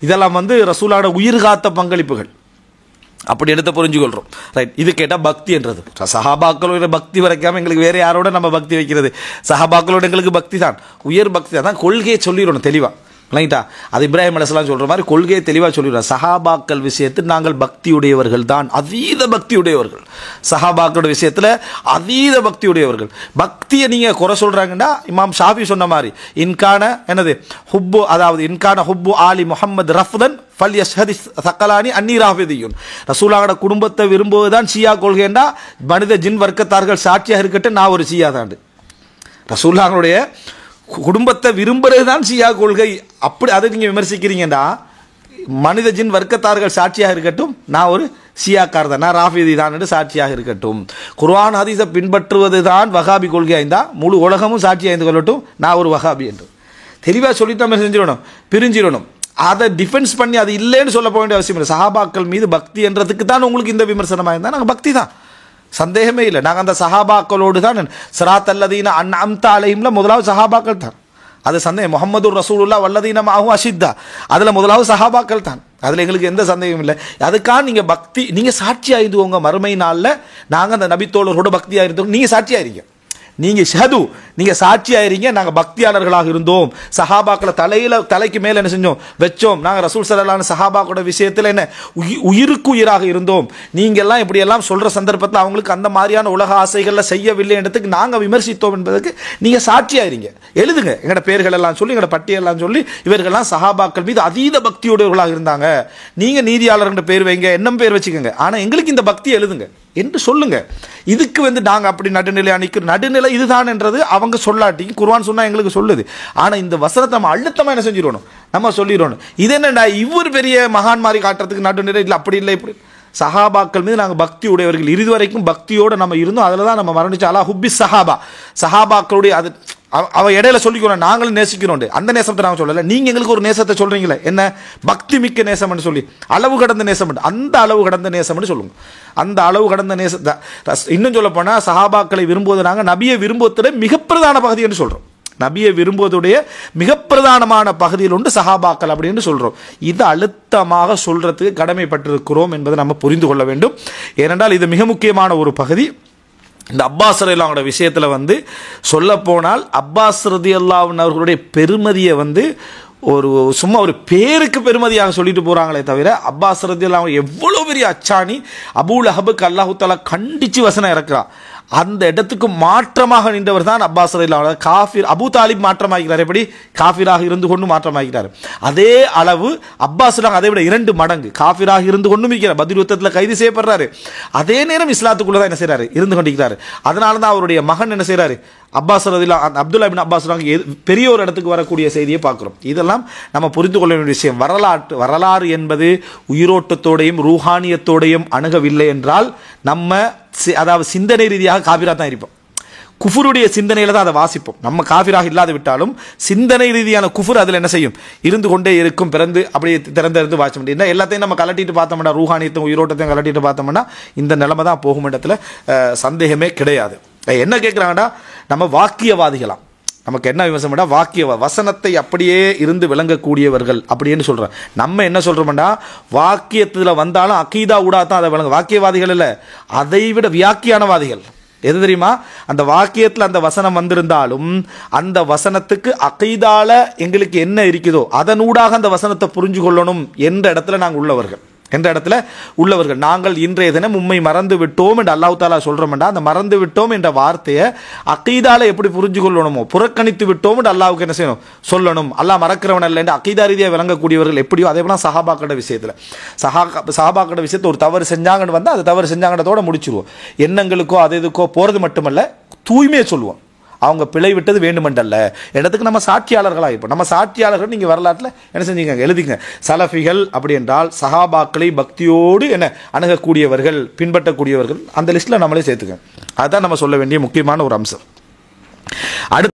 இதெல்லாம் வந்து ரசூலோட உயிர்காத்த பங்களிப்புகள். அப்படி எடுத்து புரிஞ்சுக்கொள்கிறோம். ரைட், இது கேட்டால் பக்தி என்றது சஹாபாக்களோட பக்தி வரைக்காமல் எங்களுக்கு வேறு யாரோட நம்ம பக்தி வைக்கிறது? சஹாபாக்களோட எங்களுக்கு பக்தி தான், உயர் பக்தி தான். கொள்கையை சொல்லிடணும் தெளிவாக, ரைட்டா? அது இப்ராஹிம் அலைஹிஸ்ஸலாம் சொல்கிற மாதிரி கொள்கையை தெளிவாக சொல்லிடுறோம். சஹாபாக்கள் விஷயத்தில் நாங்கள் பக்தியுடையவர்கள் தான், அதீத பக்தியுடையவர்கள். சஹாபாக்களோட விஷயத்தில் அதீத பக்தியுடையவர்கள். பக்தியை நீங்கள் குறை சொல்கிறாங்கன்னா இமாம் ஷாஃபி சொன்ன மாதிரி இன்கான என்னது ஹுப்பு, அதாவது இன்கான ஹுப்பு ஆலி முஹம்மது ரஃப்தன் ஃபல் யஷ்ஹதி சக்கலானி அன்னி ராஃபிதியுன். ரசூலாவோட குடும்பத்தை விரும்புவதுதான் ஷியா கொள்கைண்டா மனித ஜின் வர்க்கத்தார்கள் சாட்சியாக இருக்கட்டும், நான் ஒரு ஷியா தாண்டு. ரசூலாவுடைய குடும்பத்தை விரும்புறது தான் ஷியா கொள்கை. அப்படி அதை நீங்கள் விமர்சிக்கிறீங்கடா, மனித ஜின் வர்க்கத்தார்கள் சாட்சியாக இருக்கட்டும், நான் ஒரு ஷியாக்கார் தான், நான் ராஃபிதி தான் என்று சாட்சியாக இருக்கட்டும். குர்ஆன் ஹதீஸை பின்பற்றுவது தான் வஹாபி கொள்கை ஆய்ந்தா முழு உலகமும் சாட்சி ஆய்ந்து கொள்ளட்டும், நான் ஒரு வஹாபி என்று தெளிவாக சொல்லித்தான் செஞ்சிடணும், பிரிஞ்சிடணும். அதை டிஃபென்ஸ் பண்ணி அது இல்லைன்னு சொல்ல போக வேண்டிய அவசியம் இல்லை. சஹாபாக்கள் மீது பக்தி என்றதுக்கு தான் உங்களுக்கு இந்த விமர்சனமாக இருந்தால் நாங்கள் பக்தி தான், சந்தேகமே இல்லை. நாங்கள் அந்த சஹாபாக்களோடு தான் சிராத் அல்லதீன அன்அம்த அலைஹிம்ல முதலாவது சஹாபாக்கள் தான், அது சந்தேகம். முஹம்மது ரசூலுல்லாஹ் வல்லதீன மஅஹு அஷித்தா, அதில் முதலாவது சஹாபாக்கள் தான், அதில் எங்களுக்கு எந்த சந்தேகமும் இல்லை. அதுக்காக நீங்கள் பக்தி, நீங்கள் சாட்சியாக இருந்துவோங்க மறுமை நாளில் நாங்கள் அந்த நபித்தோழரோட பக்தியாக இருந்தோம், நீங்கள் சாட்சியாக இருங்க, நீங்கள் ஷஹது, நீங்கள் சாட்சியாயிருங்க. நாங்கள் பக்தியாளர்களாக இருந்தோம், சஹாபாக்களை தலைக்கு மேலே என்ன செஞ்சோம் வச்சோம், நாங்கள் ரசூல் ஸல்லல்லாஹு அலைஹி சஹாபாக்களோட விஷயத்தில் என்ன உயிருக்கு உயிராக இருந்தோம். நீங்கள்லாம் இப்படியெல்லாம் சொல்கிற சந்தர்ப்பத்தில் அவங்களுக்கு அந்த மாதிரியான உலக ஆசைகளில் செய்யவில்லைன்றதுக்கு நாங்கள் விமர்சித்தோம் என்பதற்கு நீங்கள் சாட்சியாயிருங்க. எழுதுங்க, எங்களோட பேர்கள் எல்லாம் சொல்லி, எங்களோட பட்டியெல்லாம் சொல்லி, இவர்கள்லாம் சஹாபாக்கள் மீது அதீத பக்தியுடையவர்களாக இருந்தாங்க. நீங்கள் நீதியாளர்கிட்ட பேர் வைங்க, என்னம் பேர் வச்சுக்கோங்க, ஆனால் எங்களுக்கு இந்த பக்தி எழுதுங்க என்று சொல்லுங்க. இதுக்கு வந்து நாங்கள் அப்படி நடுநிலை அணிக்கிறோம், நடுநிலை இதுதான் என்றது அவங்க சொல்லாட்டி குர்ஆன் சொன்னால் எங்களுக்கு சொல்லுது. ஆனால் இந்த வசனத்தை நம்ம அழுத்தமாக என்ன செஞ்சிடணும், நம்ம சொல்லிடணும். இது என்னடா இவர் பெரிய மகான் மாதிரி காட்டுறதுக்கு நடுநிலை இல்லை, அப்படி இல்லை இப்படி. சஹாபாக்கள் மீது நாங்கள் பக்தி உடையவர்கள், இறுதி வரைக்கும் பக்தியோடு நம்ம இருந்தோம், அதில் தான் நம்ம மரணிச்சு. அலா ஹுப்பி சஹாபா, சஹாபாக்களுடைய அது அவ இடையில சொல்லிக்கிறோம், நாங்களும் நேசிக்கிறோம், அந்த நேசத்தை நாங்கள் சொல்லலை. நீங்கள் எங்களுக்கு ஒரு நேசத்தை சொல்கிறீங்களே, என்ன பக்தி மிக்க நேசம்னு சொல்லி, அளவு கடந்த நேசம், அந்த அளவு கடந்த நேசம்னு சொல்லுங்க. அந்த அளவு கடந்த நேசத்தை இன்னும் சொல்ல போனால் சஹாபாக்களை விரும்புவது நாங்கள் நபியை விரும்புவதோட மிக பிரதான பகுதி என்று சொல்கிறோம். நபியை விரும்புவதுடைய மிக பிரதானமான பகுதியில் உண்டு சஹாபாக்கள் அப்படின்னு சொல்கிறோம். இதை அழுத்தமாக சொல்கிறதுக்கு கடமைப்பட்டிருக்கிறோம் என்பதை நம்ம புரிந்து கொள்ள வேண்டும். ஏனென்றால் இது மிக முக்கியமான ஒரு பகுதி. இந்த அப்பாஸ் ரலியல்லாஹு அன்ஹு விஷயத்தில் வந்து சொல்லப்போனால் அப்பாஸ் ரலியல்லாஹு அன்ஹு அவர்களுடைய பெருமதியை வந்து ஒரு சும்மா ஒரு பேருக்கு பெருமதியாக சொல்லிட்டு போகிறாங்களே தவிர, அப்பாஸ் ரலியல்லாஹு அன்ஹு எவ்வளோ பெரிய அச்சாணி. அபூ லஹபுக்கு அல்லாஹு தஆலா கண்டிச்சு வசனம் இறக்குறான். அந்த இடத்துக்கு மாற்றமாக நின்றவர் தான் அப்பாஸ் ரலியல்லாஹு அன்ஹு. காஃபிர் அபூ தாலிப் மாற்றமாகிறார், எப்படி காஃபிராக இருந்து கொண்டு மாற்றமாகிறார். அதே அளவு அப்பாஸ் அதை விட 2 மடங்கு காஃபிராக இருந்து கொண்டும் இருக்கிறார். பத்ர் யுத்தத்தில் கைது செய்யப்படுறாரு, அதே நேரம் இஸ்லாத்துக்குள்ள தான் என்ன செய்யறாரு, இருந்து கொண்டிருக்கிறார். அதனால தான் அவருடைய மகன் என்ன செய்யறாரு, அப்பாஸ் ரலியல்லாஹு அன்ஹு அப்துல்லா இப்னு அப்பாஸ் பெரிய ஒரு இடத்துக்கு வரக்கூடிய செய்தியை பார்க்கிறோம். இதெல்லாம் நம்ம புரிந்து கொள்ள வேண்டிய விஷயம். வரலாறு என்பது உயிரோட்டத்தோடையும் ரூஹானியத்தோடையும் அணுகவில்லை என்றால் நம்ம அதாவது சிந்தனை ரீதியாக காபிராக தான் இருப்போம். குஃபுருடைய சிந்தனையில் தான் அதை வாசிப்போம். நம்ம காபிராக இல்லாது விட்டாலும் சிந்தனை ரீதியான குஃபுர் அதில் என்ன செய்யும், இருந்து கொண்டே இருக்கும். பிறந்து அப்படியே திறந்து வாசிக்க முடியும். எல்லாத்தையும் நம்ம கலட்டிட்டு பார்த்தோம்னா, ரூஹானியத்தையும் உயிரோட்டத்தையும் கலட்டிட்டு பார்த்தோம்னா இந்த நிலைமை தான் போகும் இடத்துல சந்தேகமே கிடையாது. என்ன கேட்குறாங்கடா, நம்ம வாக்கியவாதிகளாம், நமக்கு என்ன விமர்சனம்டா, வசனத்தை அப்படியே இருந்து விளங்கக்கூடியவர்கள் அப்படின்னு சொல்கிறோம். நம்ம என்ன சொல்கிறோம்டா, வாக்கியத்தில் வந்தாலும் அகீதா ஊடா தான் அதை விளங்க. வாக்கியவாதிகள் இல்லை, அதை விட வியாக்கியானவாதிகள். எது தெரியுமா, அந்த வாக்கியத்தில் அந்த வசனம் வந்திருந்தாலும் அந்த வசனத்துக்கு அகீதால எங்களுக்கு என்ன இருக்குதோ அதனூடாக அந்த வசனத்தை புரிஞ்சு கொள்ளணும் என்ற இடத்துல நாங்கள் உள்ளவர்கள். நாங்கள் இன்றைய தினம் உம்மை மறந்து விட்டோம் என்று அல்லாஹ் தஆலா சொல்றோம்டா, அந்த மறந்து விட்டோம் என்ற வார்த்தையை அகீதால எப்படி புரிஞ்சு கொள்ளணுமோ, புறக்கணித்து விட்டோம் என்று அல்லாஹ்வுக்கு என்ன செய்யணும், சொல்லணும். அல்லாஹ் மறக்கிறவன் அல்ல என்று அகீதா ரீதியாக விளங்கக்கூடியவர்கள் எப்படியோ அதே போல சஹாபாக்களோட விஷயத்தில் சஹாபாக்களோட விஷயத்தை ஒரு தவறு செஞ்சாங்கன்னு வந்தால் அது தவறு செஞ்சாங்கன்றதோட முடிச்சிருவோம். எண்ணங்களுக்கோ அது இதுக்கோ போகிறது மட்டுமல்ல, தூய்மையை சொல்லுவோம். அவங்க பிழை விட்டது வேண்டுமென்றல்ல இடத்துக்கு நம்ம சாட்சியாளர்களாக இருப்போம். நம்ம சாட்சியாளர்கள் நீங்கள் வரலாற்றில் என்ன செஞ்சீங்க, எழுதிங்க. சலஃபிகள் அப்படி என்றால் சஹாபாக்களை பக்தியோடு என்ன அணுகக்கூடியவர்கள், பின்பற்றக்கூடியவர்கள், அந்த லிஸ்ட்டில் நம்மளே சேர்த்துக்க. அதுதான் நம்ம சொல்ல வேண்டிய முக்கியமான ஒரு அம்சம். அடுத்து